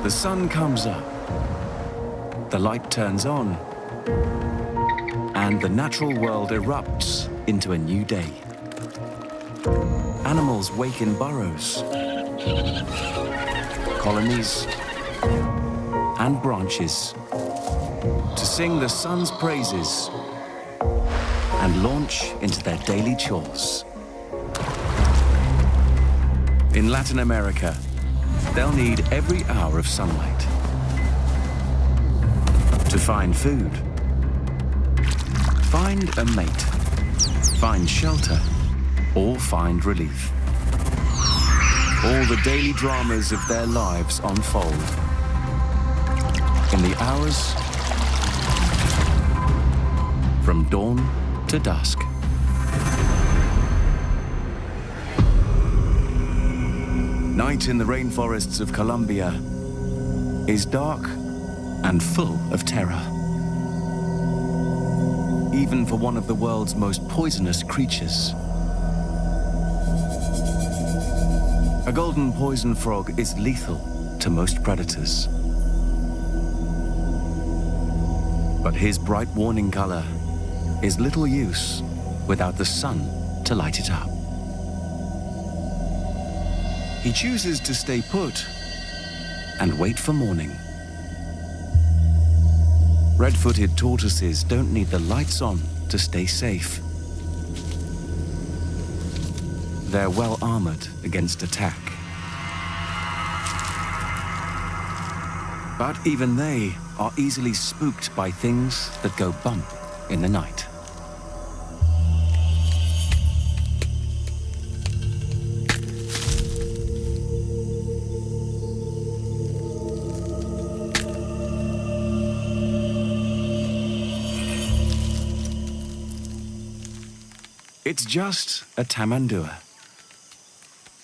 The sun comes up, the light turns on, and the natural world erupts into a new day. Animals wake in burrows, colonies, and branches to sing the sun's praises and launch into their daily chores. In Latin America, they'll need every hour of sunlight to find food, find a mate, find shelter, or find relief. All the daily dramas of their lives unfold in the hours from dawn to dusk. Night in the rainforests of Colombia is dark and full of terror. Even for one of the world's most poisonous creatures. A golden poison frog is lethal to most predators. But his bright warning color is little use without the sun to light it up. He chooses to stay put and wait for morning. Red-footed tortoises don't need the lights on to stay safe. They're well armored against attack. But even they are easily spooked by things that go bump in the night. It's just a tamarins.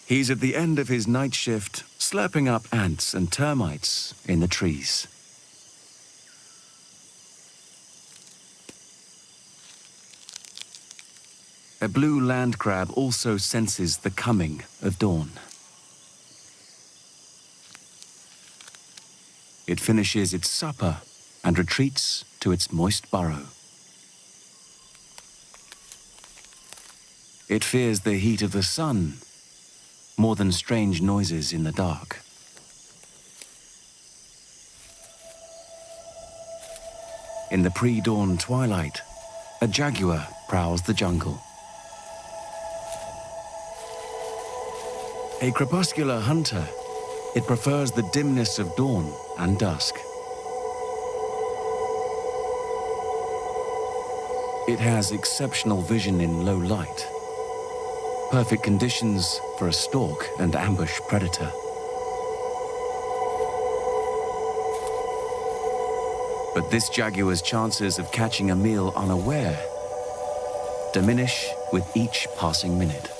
He's at the end of his night shift, slurping up ants and termites in the trees. A blue land crab also senses the coming of dawn. It finishes its supper and retreats to its moist burrow. It fears the heat of the sun more than strange noises in the dark. In the pre-dawn twilight, a jaguar prowls the jungle. A crepuscular hunter, it prefers the dimness of dawn and dusk. It has exceptional vision in low light. Perfect conditions for a stalk and ambush predator. But this jaguar's chances of catching a meal unaware diminish with each passing minute.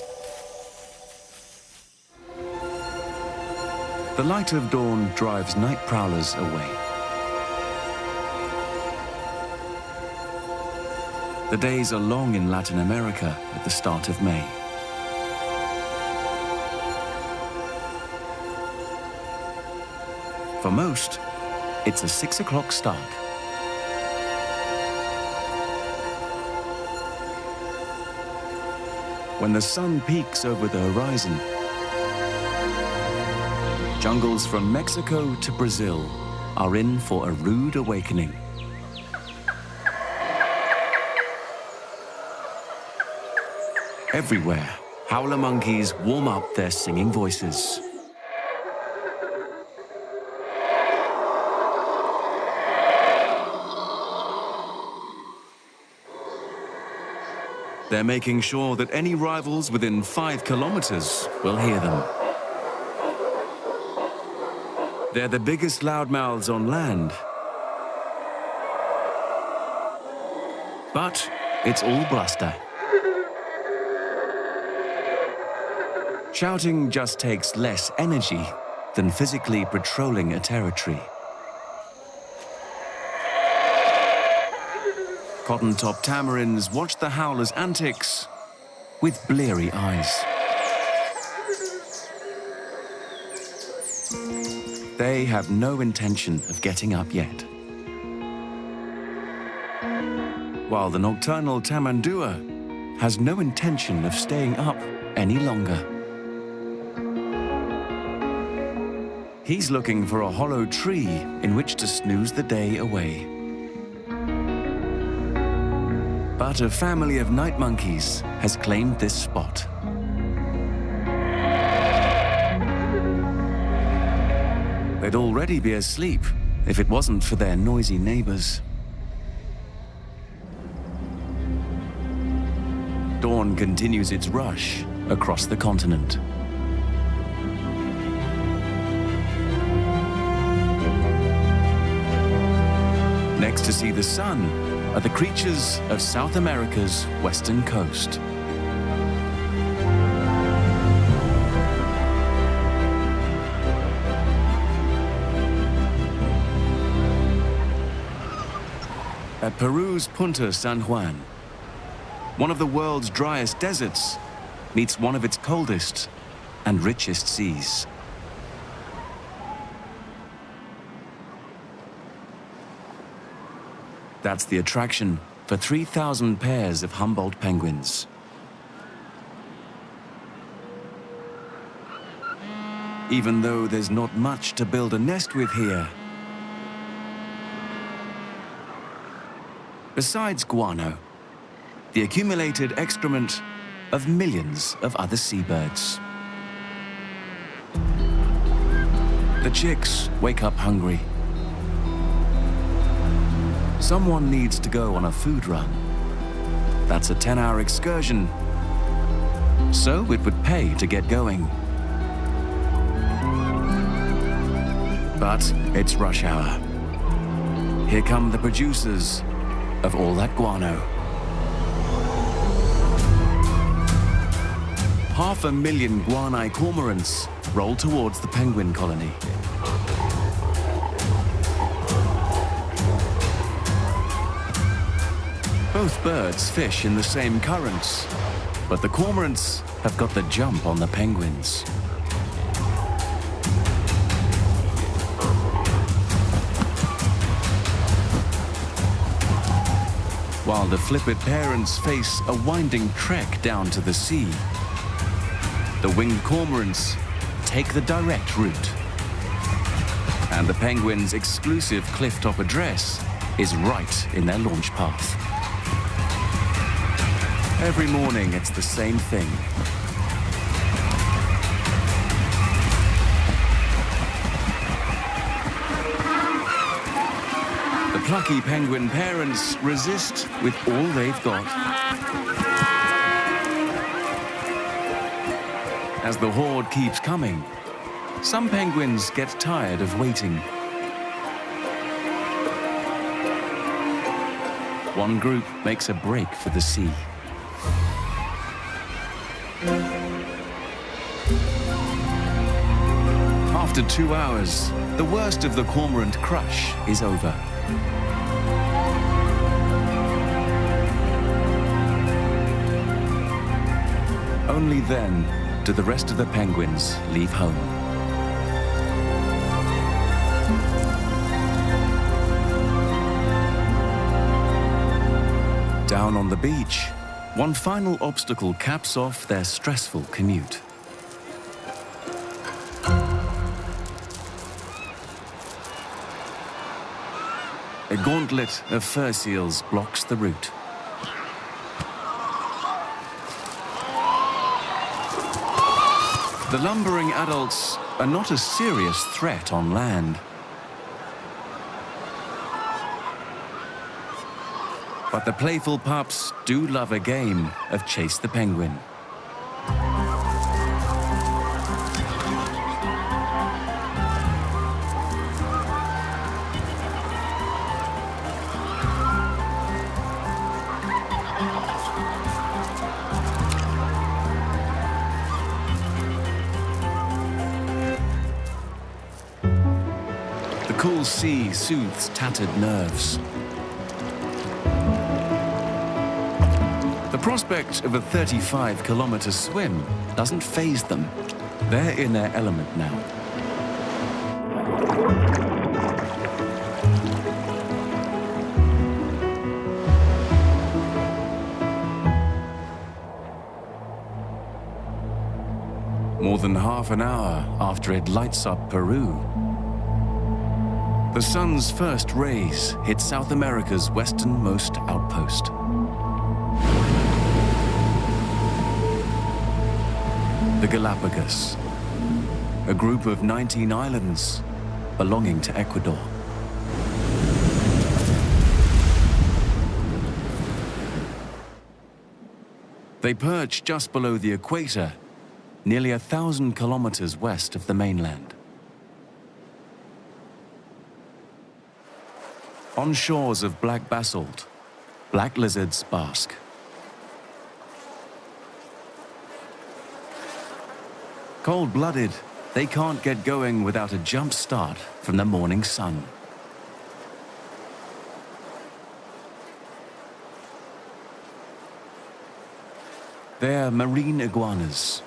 The light of dawn drives night prowlers away. The days are long in Latin America at the start of May. For most, it's a 6 o'clock start. When the sun peaks over the horizon, jungles from Mexico to Brazil are in for a rude awakening. Everywhere, howler monkeys warm up their singing voices. They're making sure that any rivals within 5 kilometers will hear them. They're the biggest loudmouths on land. But it's all bluster. Shouting just takes less energy than physically patrolling a territory. Cottontop tamarins watch the howler's antics with bleary eyes. They have no intention of getting up yet. While the nocturnal tamandua has no intention of staying up any longer. He's looking for a hollow tree in which to snooze the day away. But a family of night monkeys has claimed this spot. They'd already be asleep if it wasn't for their noisy neighbors. Dawn continues its rush across the continent. Next to see the sun are the creatures of South America's western coast. At Peru's Punta San Juan, one of the world's driest deserts meets one of its coldest and richest seas. That's the attraction for 3,000 pairs of Humboldt penguins. Even though there's not much to build a nest with here, besides guano, the accumulated excrement of millions of other seabirds. The chicks wake up hungry. Someone needs to go on a food run. That's a 10-hour excursion, so it would pay to get going. But it's rush hour. Here come the producers of all that guano. 500,000 guanai cormorants roll towards the penguin colony. Both birds fish in the same currents, but the cormorants have got the jump on the penguins. While the flippant parents face a winding trek down to the sea, the winged cormorants take the direct route. And the penguins' exclusive cliff-top address is right in their launch path. Every morning, it's the same thing. The plucky penguin parents resist with all they've got. As the horde keeps coming, some penguins get tired of waiting. One group makes a break for the sea. After 2 hours, the worst of the cormorant crush is over. Only then do the rest of the penguins leave home. Down on the beach, one final obstacle caps off their stressful commute. A gauntlet of fur seals blocks the route. The lumbering adults are not a serious threat on land. But the playful pups do love a game of chase the penguin. The cool sea soothes tattered nerves. The prospect of a 35-kilometer swim doesn't faze them. They're in their element now. More than half an hour after it lights up Peru, the sun's first rays hit South America's westernmost outpost. The Galapagos, a group of 19 islands belonging to Ecuador. They perch just below the equator, nearly 1,000 kilometers west of the mainland. On shores of black basalt, black lizards bask. Cold-blooded, they can't get going without a jump start from the morning sun. They're marine iguanas.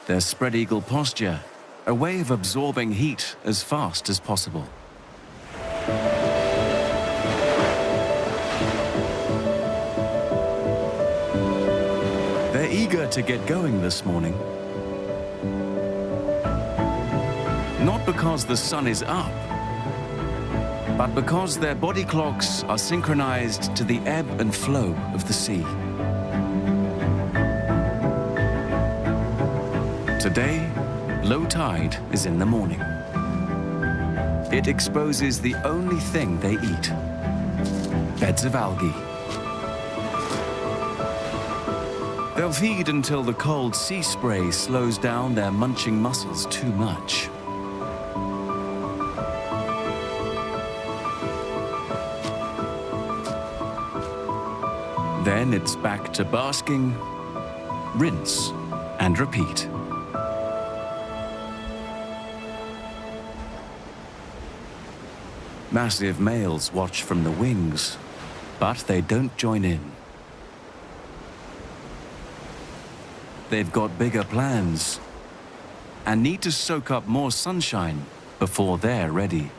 Their spread-eagle posture, a way of absorbing heat as fast as possible. They're eager to get going this morning. Not because the sun is up, but because their body clocks are synchronized to the ebb and flow of the sea. Today, low tide is in the morning. It exposes the only thing they eat: beds of algae. They'll feed until the cold sea spray slows down their munching muscles too much. Then it's back to basking, rinse, and repeat. Massive males watch from the wings, but they don't join in. They've got bigger plans and need to soak up more sunshine before they're ready.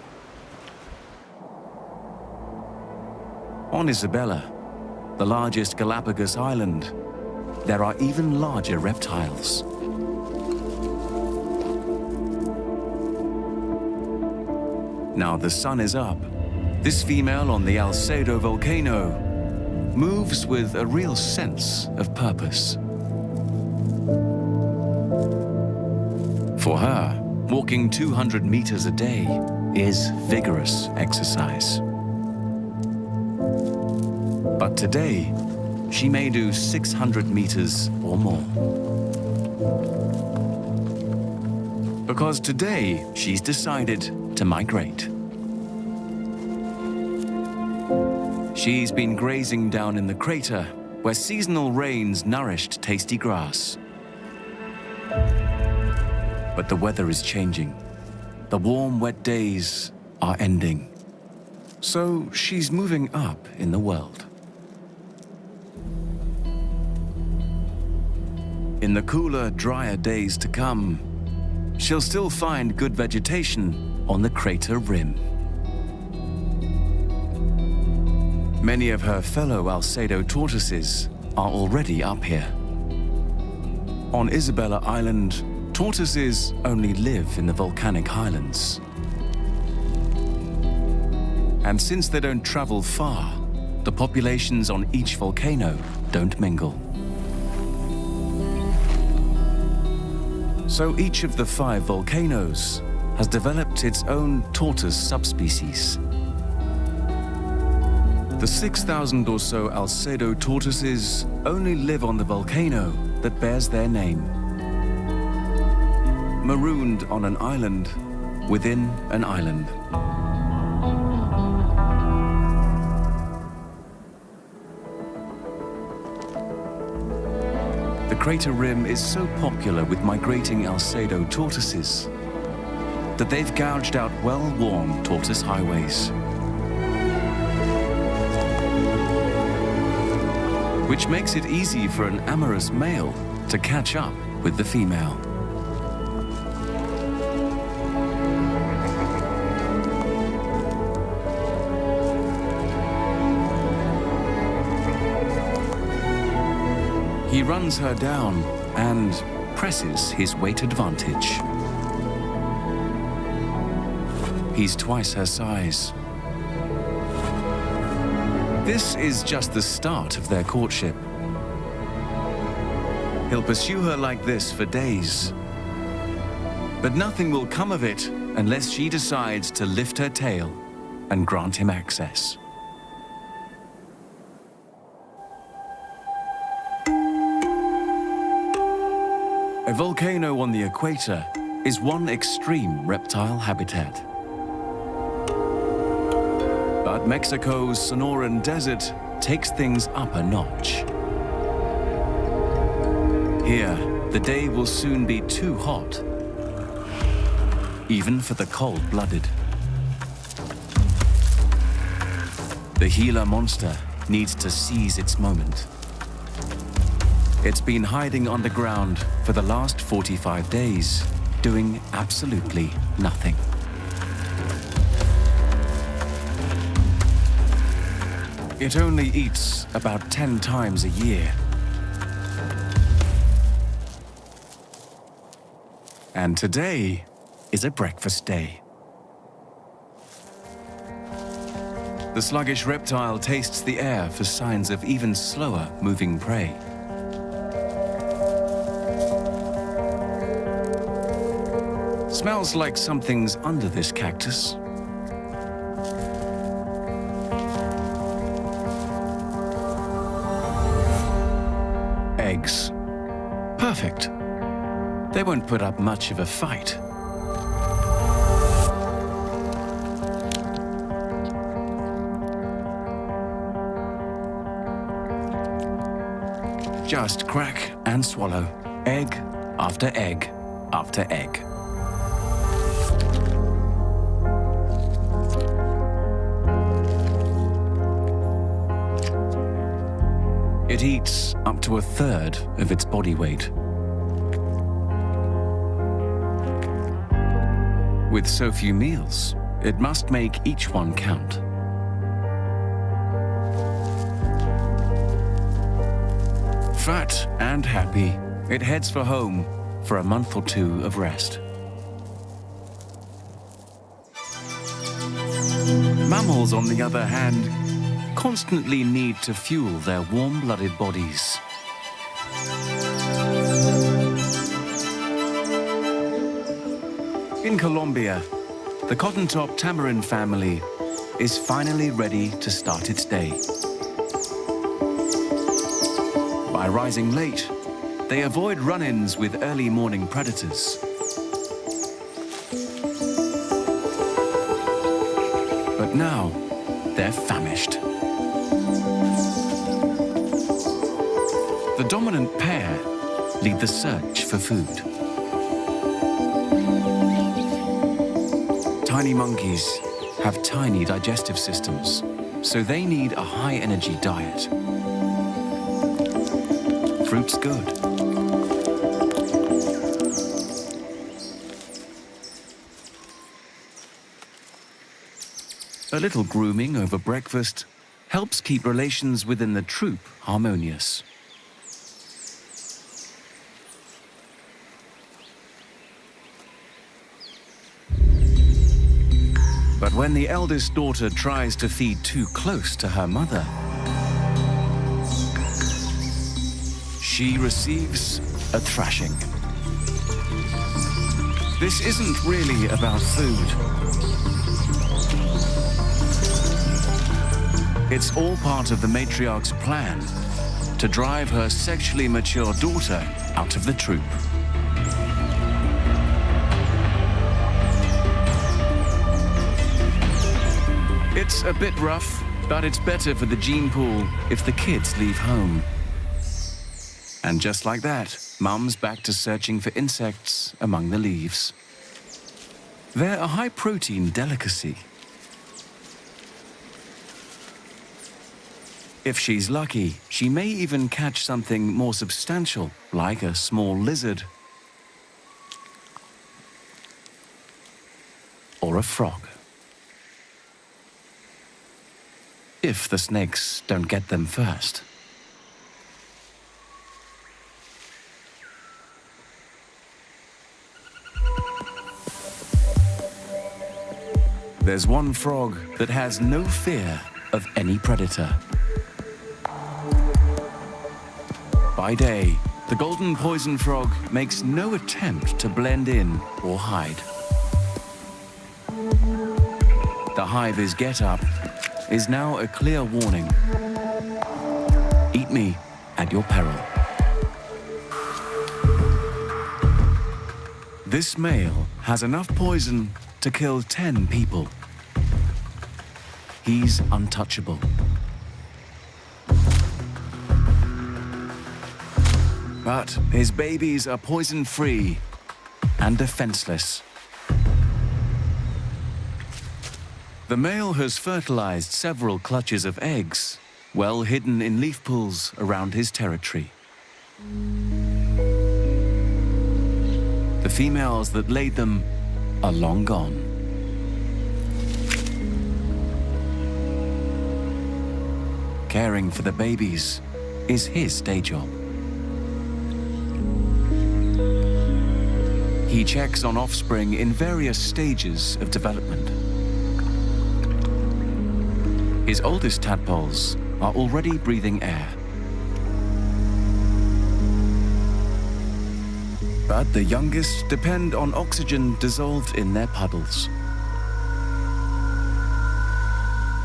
On Isabella, the largest Galapagos island, there are even larger reptiles. Now the sun is up, this female on the Alcedo volcano moves with a real sense of purpose. For her, walking 200 meters a day is vigorous exercise. But today, she may do 600 meters or more. Because today, she's decided to migrate. She's been grazing down in the crater, where seasonal rains nourished tasty grass. But the weather is changing. The warm, wet days are ending. So she's moving up in the world. In the cooler, drier days to come, she'll still find good vegetation on the crater rim. Many of her fellow Alcedo tortoises are already up here. On Isabella Island, tortoises only live in the volcanic highlands. And since they don't travel far, the populations on each volcano don't mingle. So each of the 5 volcanoes has developed its own tortoise subspecies. The 6,000 or so Alcedo tortoises only live on the volcano that bears their name. Marooned on an island within an island. The crater rim is so popular with migrating Alcedo tortoises that they've gouged out well-worn tortoise highways, which makes it easy for an amorous male to catch up with the female. He runs her down and presses his weight advantage. He's twice her size. This is just the start of their courtship. He'll pursue her like this for days. But nothing will come of it unless she decides to lift her tail and grant him access. A volcano on the equator is one extreme reptile habitat. But Mexico's Sonoran Desert takes things up a notch. Here, the day will soon be too hot, even for the cold-blooded. The Gila monster needs to seize its moment. It's been hiding underground for the last 45 days, doing absolutely nothing. It only eats about 10 times a year. And today is a breakfast day. The sluggish reptile tastes the air for signs of even slower moving prey. Smells like something's under this cactus. Eggs. Perfect. They won't put up much of a fight. Just crack and swallow, egg after egg after egg. It eats up to a third of its body weight. With so few meals, it must make each one count. Fat and happy, it heads for home for a month or two of rest. Mammals, on the other hand, constantly need to fuel their warm-blooded bodies. In Colombia, the cottontop tamarin family is finally ready to start its day. By rising late, they avoid run-ins with early morning predators. But now, they're famished. The dominant pair lead the search for food. Tiny monkeys have tiny digestive systems, so they need a high-energy diet. Fruit's good. A little grooming over breakfast helps keep relations within the troop harmonious. But when the eldest daughter tries to feed too close to her mother, she receives a thrashing. This isn't really about food. It's all part of the matriarch's plan to drive her sexually mature daughter out of the troop. It's a bit rough, but it's better for the gene pool if the kids leave home. And just like that, Mum's back to searching for insects among the leaves. They're a high-protein delicacy. If she's lucky, she may even catch something more substantial, like a small lizard or a frog. If the snakes don't get them first. There's one frog that has no fear of any predator. By day, the golden poison frog makes no attempt to blend in or hide. The hive's get-up is now a clear warning. Eat me at your peril. This male has enough poison to kill 10 people. He's untouchable. But his babies are poison-free and defenseless. The male has fertilized several clutches of eggs, well hidden in leaf pools around his territory. The females that laid them are long gone. Caring for the babies is his day job. He checks on offspring in various stages of development. His oldest tadpoles are already breathing air. But the youngest depend on oxygen dissolved in their puddles.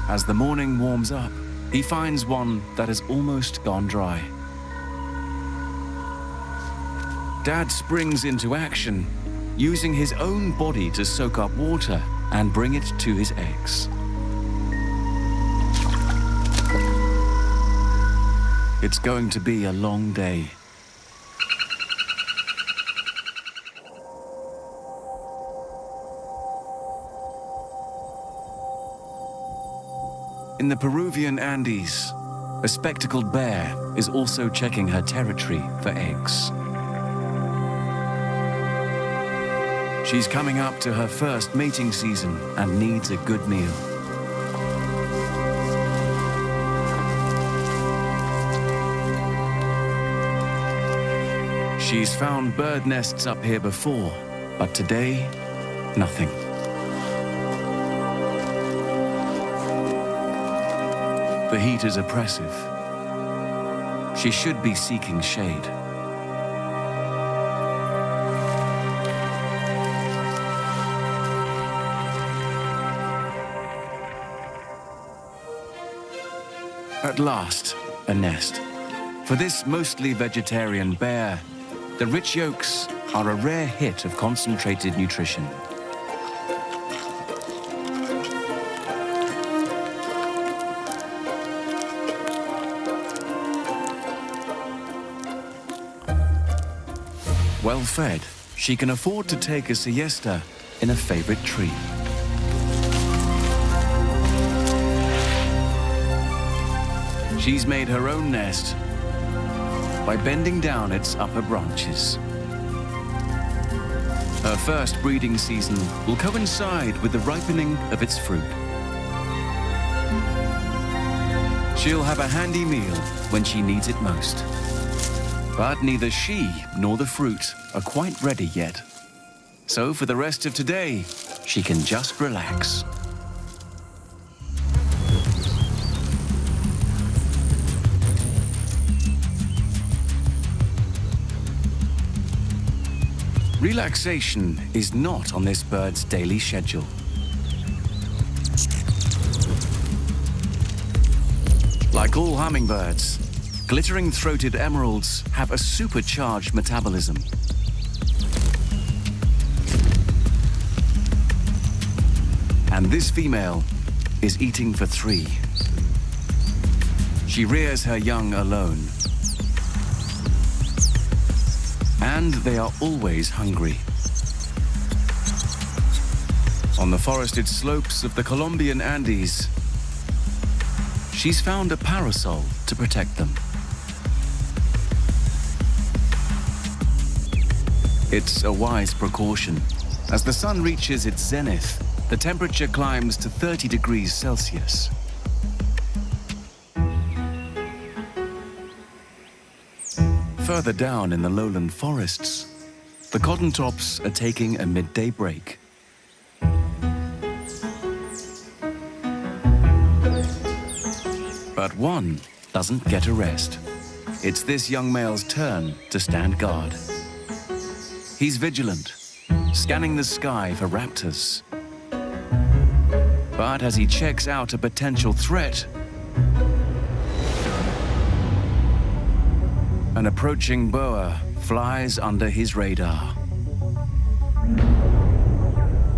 As the morning warms up, he finds one that has almost gone dry. Dad springs into action, using his own body to soak up water and bring it to his eggs. It's going to be a long day. In the Peruvian Andes, a spectacled bear is also checking her territory for eggs. She's coming up to her first mating season and needs a good meal. She's found bird nests up here before, but today, nothing. The heat is oppressive. She should be seeking shade. At last, a nest. For this mostly vegetarian bear, the rich yolks are a rare hit of concentrated nutrition. Well fed, she can afford to take a siesta in a favorite tree. She's made her own nest by bending down its upper branches. Her first breeding season will coincide with the ripening of its fruit. She'll have a handy meal when she needs it most. But neither she nor the fruit are quite ready yet. So for the rest of today, she can just relax. Relaxation is not on this bird's daily schedule. Like all hummingbirds, glittering-throated emeralds have a supercharged metabolism. And this female is eating for 3. She rears her young alone. And they are always hungry. On the forested slopes of the Colombian Andes, she's found a parasol to protect them. It's a wise precaution. As the sun reaches its zenith, the temperature climbs to 30 degrees Celsius. Further down in the lowland forests, the cottontops are taking a midday break. But one doesn't get a rest. It's this young male's turn to stand guard. He's vigilant, scanning the sky for raptors. But as he checks out a potential threat, an approaching boa flies under his radar.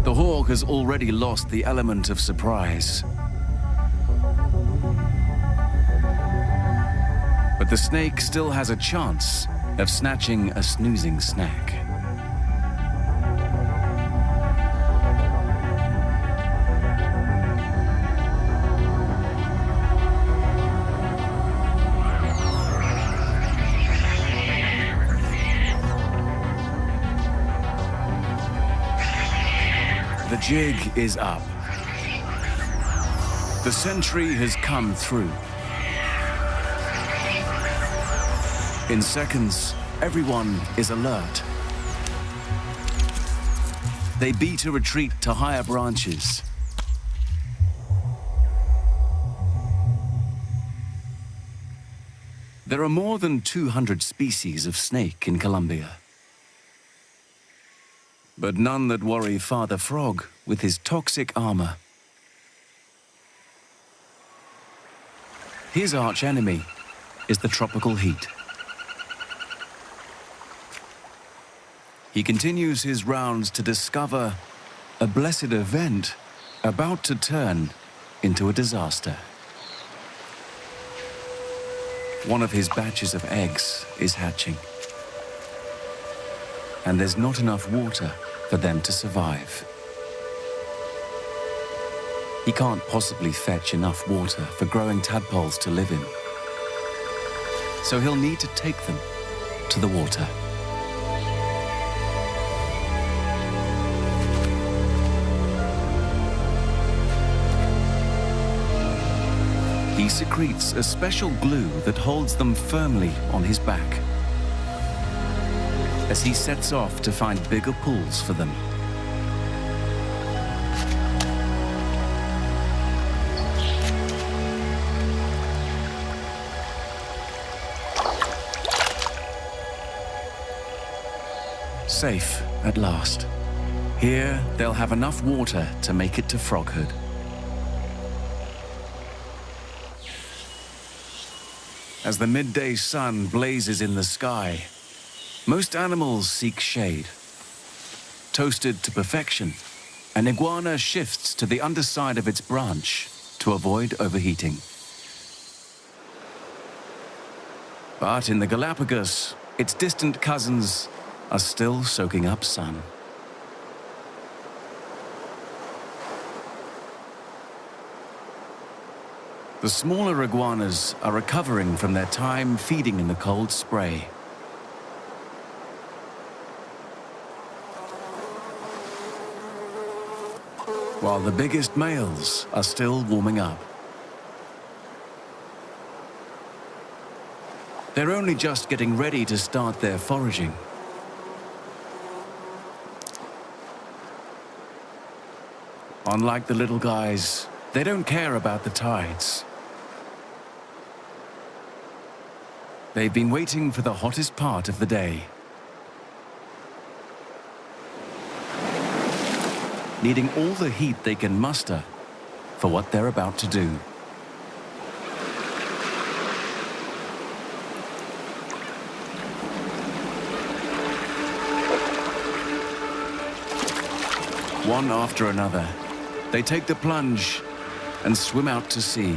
The hawk has already lost the element of surprise. But the snake still has a chance of snatching a snoozing snack. The jig is up. The sentry has come through. In seconds, everyone is alert. They beat a retreat to higher branches. There are more than 200 species of snake in Colombia, but none that worry Father Frog with his toxic armor. His archenemy is the tropical heat. He continues his rounds to discover a blessed event about to turn into a disaster. One of his batches of eggs is hatching, and there's not enough water for them to survive. He can't possibly fetch enough water for growing tadpoles to live in, so he'll need to take them to the water. He secretes a special glue that holds them firmly on his back as he sets off to find bigger pools for them. Safe at last. Here, they'll have enough water to make it to Froghood. As the midday sun blazes in the sky, most animals seek shade. Toasted to perfection, an iguana shifts to the underside of its branch to avoid overheating. But in the Galapagos, its distant cousins are still soaking up sun. The smaller iguanas are recovering from their time feeding in the cold spray. While the biggest males are still warming up. They're only just getting ready to start their foraging. Unlike the little guys, they don't care about the tides. They've been waiting for the hottest part of the day, needing all the heat they can muster for what they're about to do. One after another, they take the plunge and swim out to sea.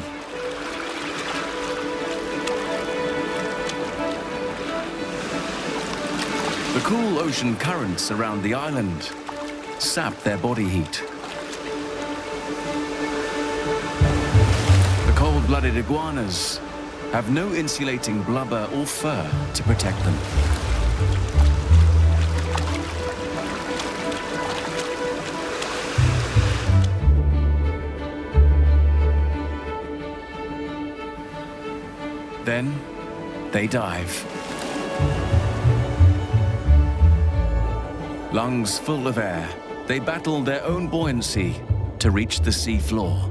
The cool ocean currents around the island sap their body heat. The cold-blooded iguanas have no insulating blubber or fur to protect them. Then they dive. Lungs full of air, they battle their own buoyancy to reach the sea floor.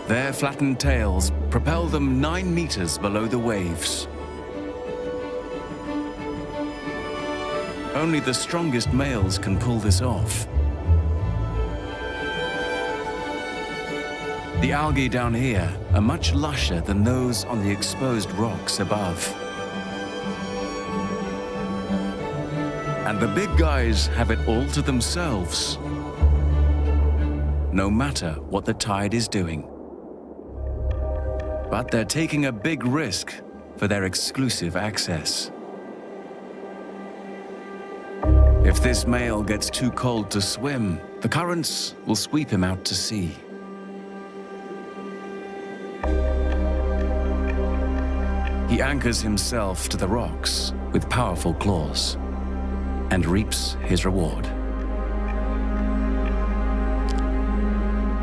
Their flattened tails propel them 9 meters below the waves. Only the strongest males can pull this off. The algae down here are much lusher than those on the exposed rocks above. And the big guys have it all to themselves, no matter what the tide is doing. But they're taking a big risk for their exclusive access. If this male gets too cold to swim, the currents will sweep him out to sea. He anchors himself to the rocks with powerful claws and reaps his reward.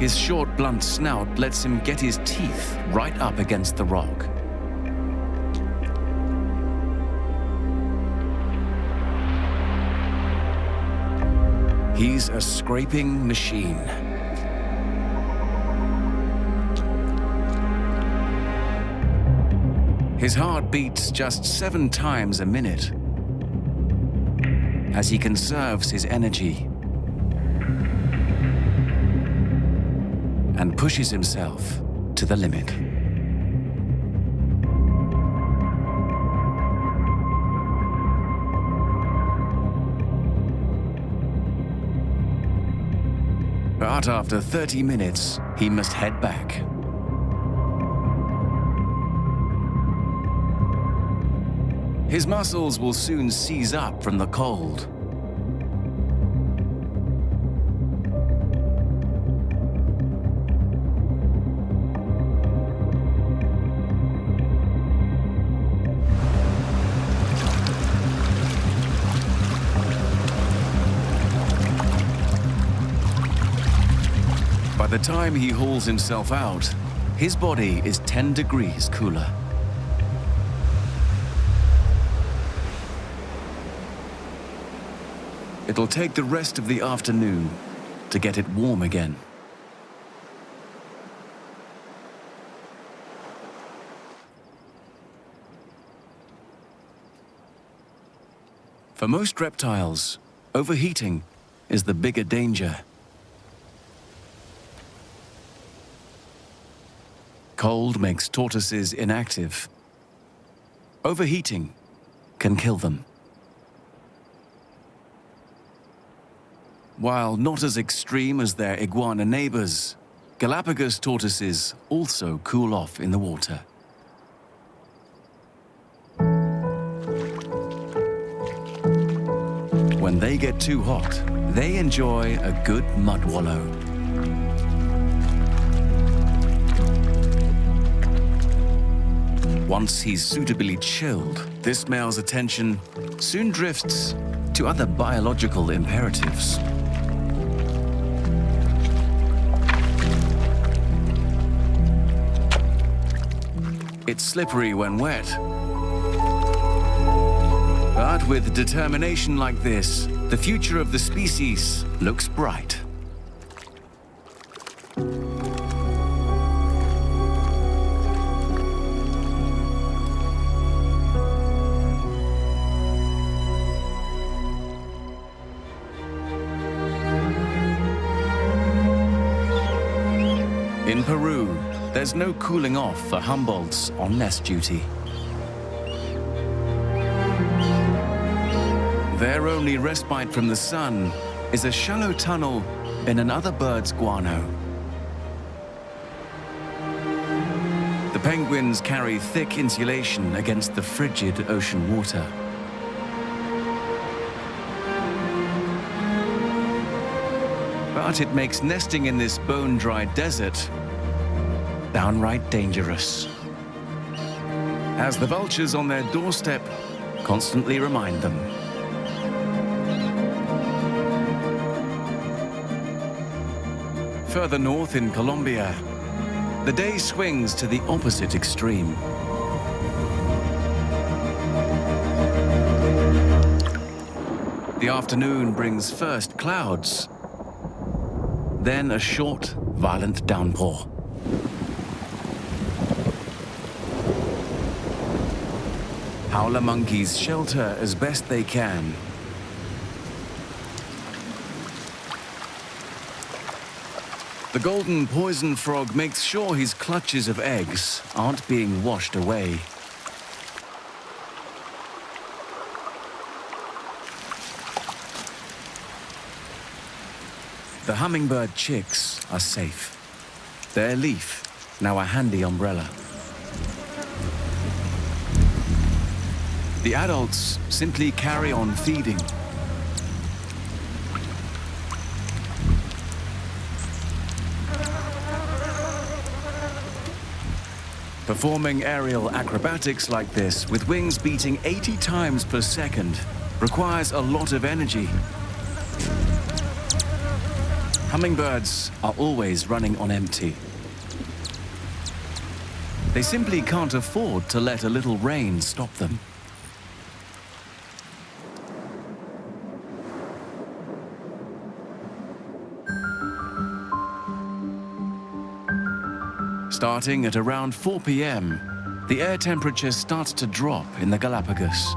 His short, blunt snout lets him get his teeth right up against the rock. He's a scraping machine. His heart beats just 7 times a minute as he conserves his energy and pushes himself to the limit. But after 30 minutes, he must head back. His muscles will soon seize up from the cold. By the time he hauls himself out, his body is 10 degrees cooler. It'll take the rest of the afternoon to get it warm again. For most reptiles, overheating is the bigger danger. Cold makes tortoises inactive. Overheating can kill them. While not as extreme as their iguana neighbors, Galapagos tortoises also cool off in the water. When they get too hot, they enjoy a good mud wallow. Once he's suitably chilled, this male's attention soon drifts to other biological imperatives. It's slippery when wet. But with determination like this, the future of the species looks bright. In Peru, there's no cooling off for Humboldts on nest duty. Their only respite from the sun is a shallow tunnel in another bird's guano. The penguins carry thick insulation against the frigid ocean water. But it makes nesting in this bone-dry desert downright dangerous, as the vultures on their doorstep constantly remind them. Further north in Colombia, the day swings to the opposite extreme. The afternoon brings first clouds, then a short, violent downpour. Howler monkeys shelter as best they can. The golden poison frog makes sure his clutches of eggs aren't being washed away. The hummingbird chicks are safe. Their leaf, now a handy umbrella. The adults simply carry on feeding. Performing aerial acrobatics like this with wings beating 80 times per second requires a lot of energy. Hummingbirds are always running on empty. They simply can't afford to let a little rain stop them. Starting at around 4 p.m., the air temperature starts to drop in the Galapagos.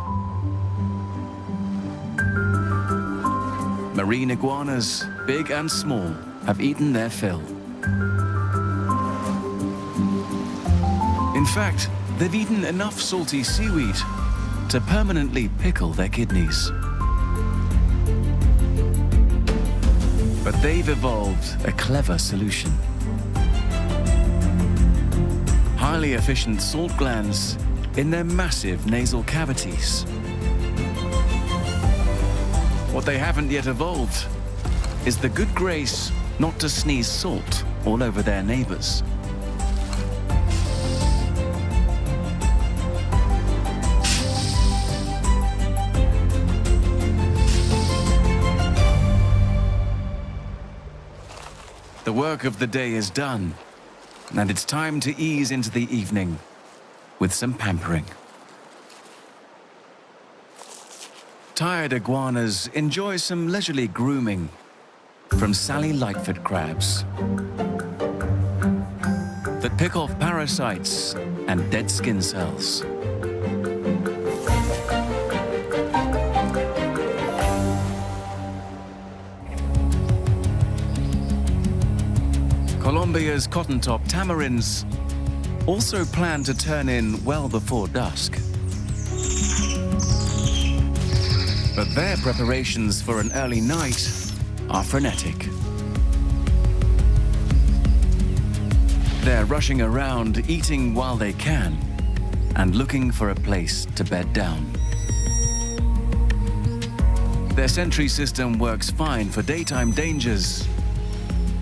Marine iguanas, big and small, have eaten their fill. In fact, they've eaten enough salty seaweed to permanently pickle their kidneys. But they've evolved a clever solution. Highly efficient salt glands in their massive nasal cavities. What they haven't yet evolved is the good grace not to sneeze salt all over their neighbors. The work of the day is done, and it's time to ease into the evening with some pampering. Tired iguanas enjoy some leisurely grooming from Sally Lightfoot crabs that pick off parasites and dead skin cells. Colombia's cottontop tamarins also plan to turn in well before dusk. But their preparations for an early night are frenetic. They're rushing around, eating while they can, and looking for a place to bed down. Their sentry system works fine for daytime dangers,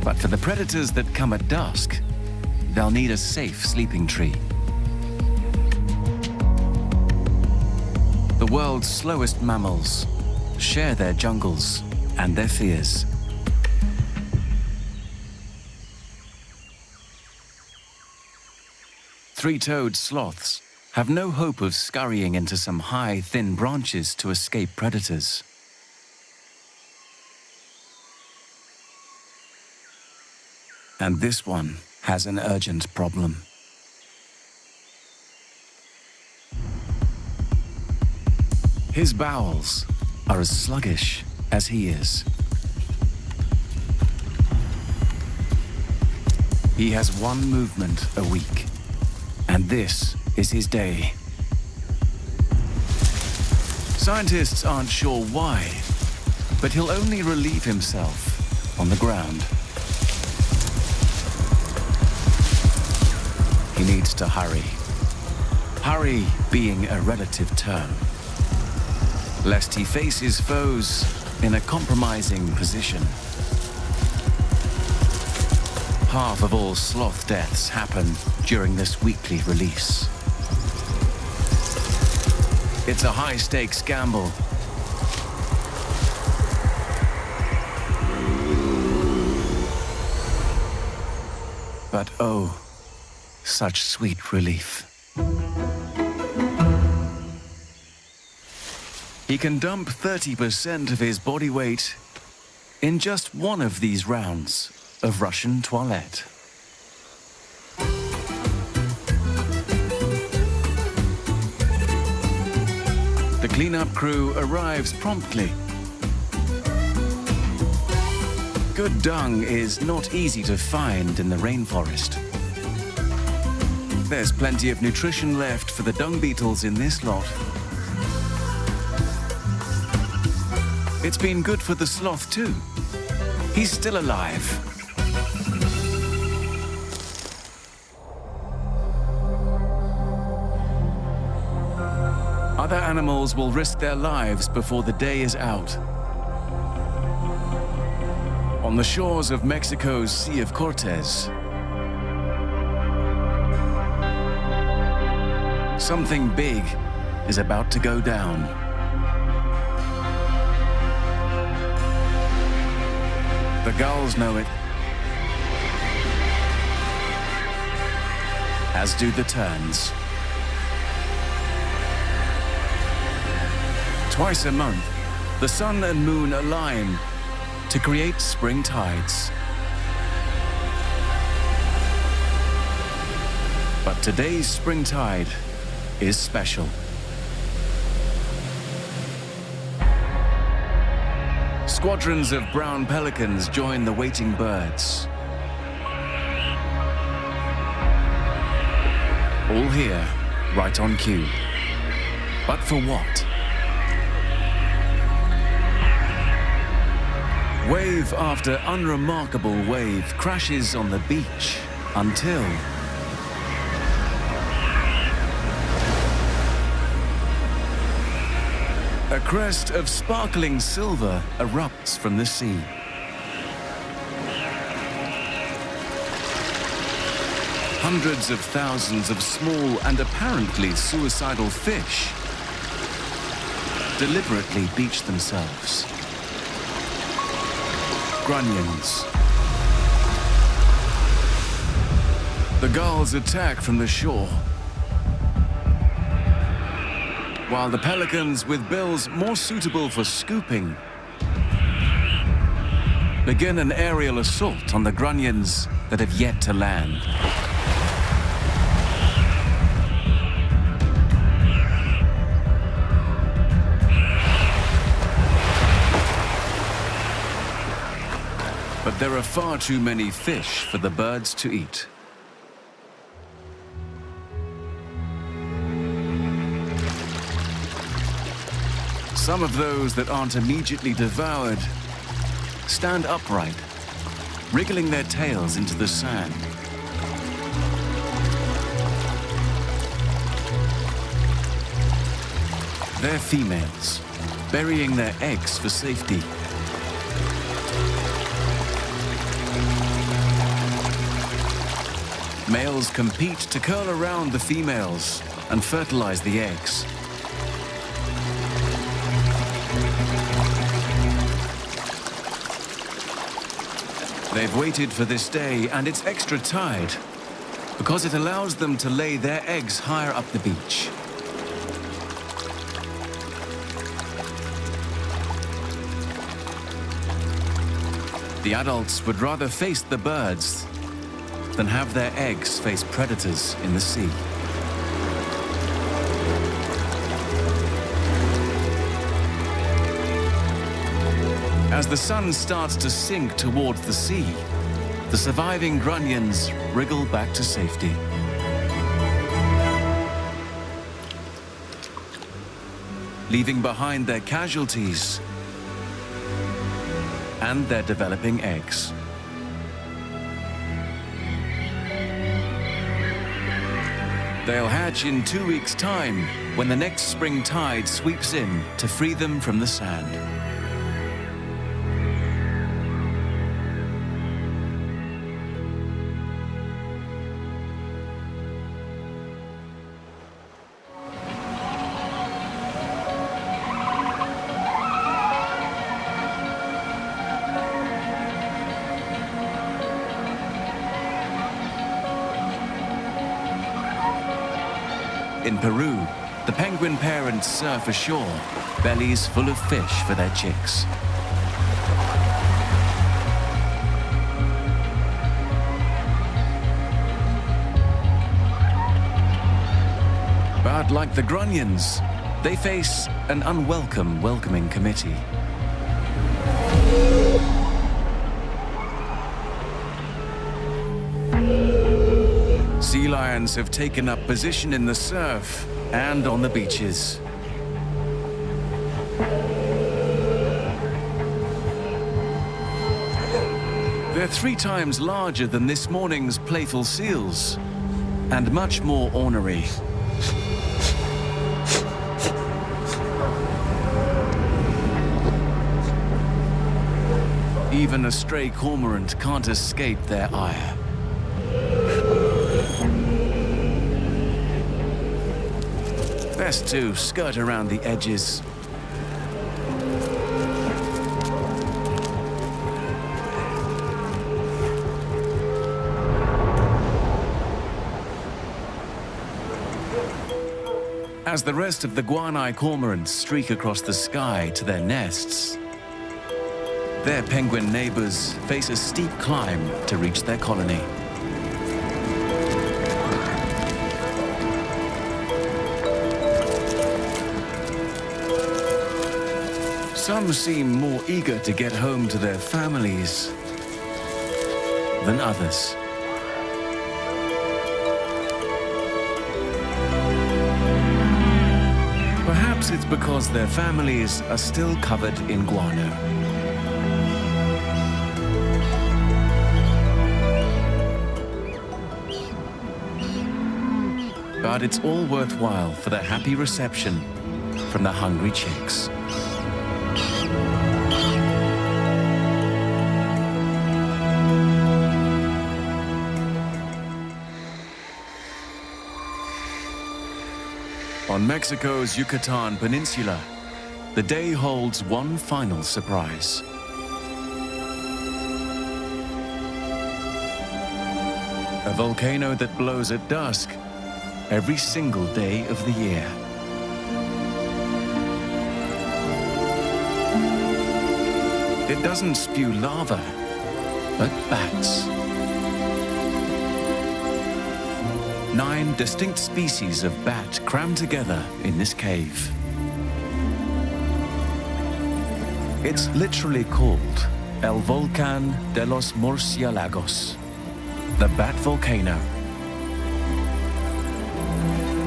but for the predators that come at dusk, they'll need a safe sleeping tree. The world's slowest mammals share their jungles and their fears. Three-toed sloths have no hope of scurrying into some high, thin branches to escape predators. And this one has an urgent problem. His bowels are as sluggish as he is. He has one movement a week, and this is his day. Scientists aren't sure why, but he'll only relieve himself on the ground. He needs to hurry. Hurry being a relative term, lest he face his foes in a compromising position. Half of all sloth deaths happen during this weekly release. It's a high-stakes gamble. But oh, such sweet relief. He can dump 30% of his body weight in just one of these rounds of Russian toilette. cleanup crew arrives promptly. Good dung is not easy to find in the rainforest. There's plenty of nutrition left for the dung beetles in this lot. It's been good for the sloth too. He's still alive. Other animals will risk their lives before the day is out. On the shores of Mexico's Sea of Cortez, something big is about to go down. The gulls know it, as do the terns. Twice a month, the sun and moon align to create spring tides. But today's spring tide is special. Squadrons of brown pelicans join the waiting birds. All here, right on cue. But for what? Wave after unremarkable wave crashes on the beach until a crest of sparkling silver erupts from the sea. Hundreds of thousands of small and apparently suicidal fish deliberately beach themselves. Grunions. The gulls attack from the shore, while the pelicans with bills more suitable for scooping begin an aerial assault on the grunions that have yet to land. But there are far too many fish for the birds to eat. Some of those that aren't immediately devoured stand upright, wriggling their tails into the sand. They're females, burying their eggs for safety. Males compete to curl around the females and fertilize the eggs. They've waited for this day, and it's extra tide because it allows them to lay their eggs higher up the beach. The adults would rather face the birds than have their eggs face predators in the sea. As the sun starts to sink towards the sea, the surviving grunions wriggle back to safety. Leaving behind their casualties and their developing eggs. They'll hatch in 2 weeks' time when the next spring tide sweeps in to free them from the sand. In Peru, the penguin parents surf ashore, bellies full of fish for their chicks. But like the grunions, they face an unwelcome welcoming committee. Sea lions have taken up position in the surf and on the beaches. They're 3 times larger than this morning's playful seals, and much more ornery. Even a stray cormorant can't escape their ire. Best to skirt around the edges. As the rest of the guanai cormorants streak across the sky to their nests, their penguin neighbors face a steep climb to reach their colony. Some seem more eager to get home to their families than others. Perhaps it's because their families are still covered in guano. But it's all worthwhile for the happy reception from the hungry chicks. On Mexico's Yucatan Peninsula, the day holds one final surprise. A volcano that blows at dusk every single day of the year. It doesn't spew lava, but bats. 9 distinct species of bat crammed together in this cave. It's literally called El Volcán de los Murciélagos, the bat volcano.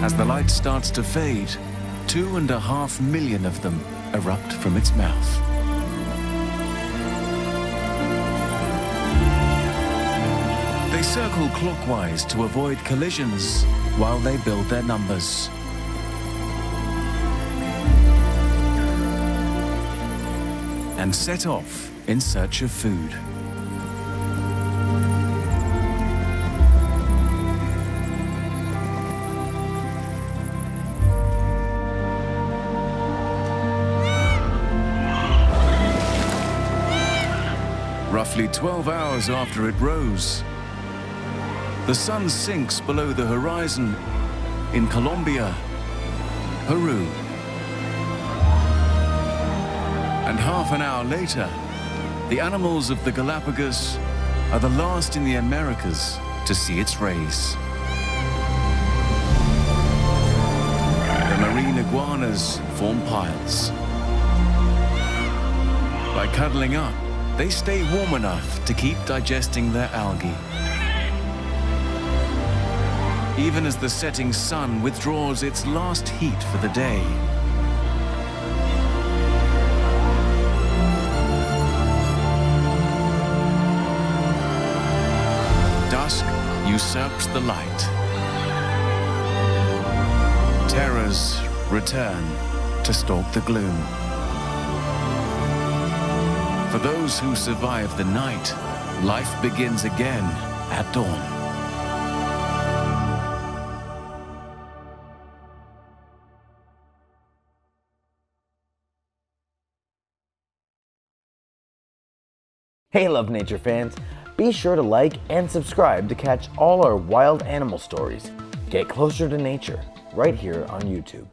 As the light starts to fade, 2.5 million of them erupt from its mouth. They circle clockwise to avoid collisions while they build their numbers. And set off in search of food. Roughly 12 hours after it rose, the sun sinks below the horizon in Colombia, Peru. And half an hour later, the animals of the Galapagos are the last in the Americas to see its rays. The marine iguanas form piles. By cuddling up, they stay warm enough to keep digesting their algae. Even as the setting sun withdraws its last heat for the day. Dusk usurps the light. Terrors return to stalk the gloom. For those who survive the night, life begins again at dawn. Hey Love Nature fans, be sure to like and subscribe to catch all our wild animal stories. Get closer to nature right here on YouTube.